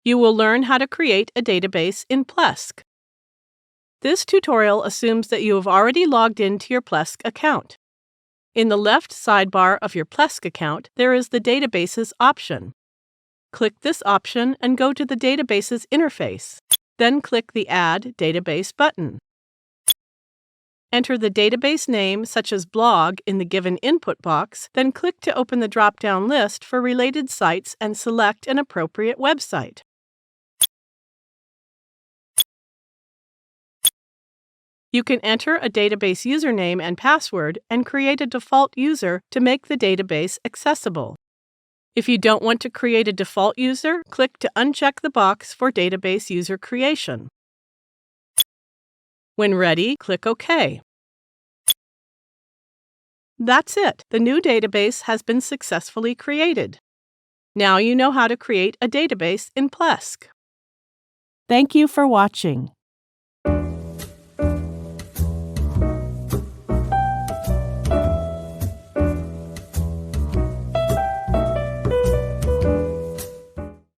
You will learn how to create a database in Plesk. This tutorial assumes that you have already logged into your Plesk account. In the left sidebar of your Plesk account, there is the Databases option. Click this option and go to the Databases interface. Then click the Add Database button. Enter the database name, such as blog, in the given input box, then click to open the drop-down list for related sites and select an appropriate website. You can enter a database username and password and create a default user to make the database accessible. If you don't want to create a default user, click to uncheck the box for database user creation. When ready, click OK. That's it. The new database has been successfully created. Now you know how to create a database in Plesk. Thank you for watching.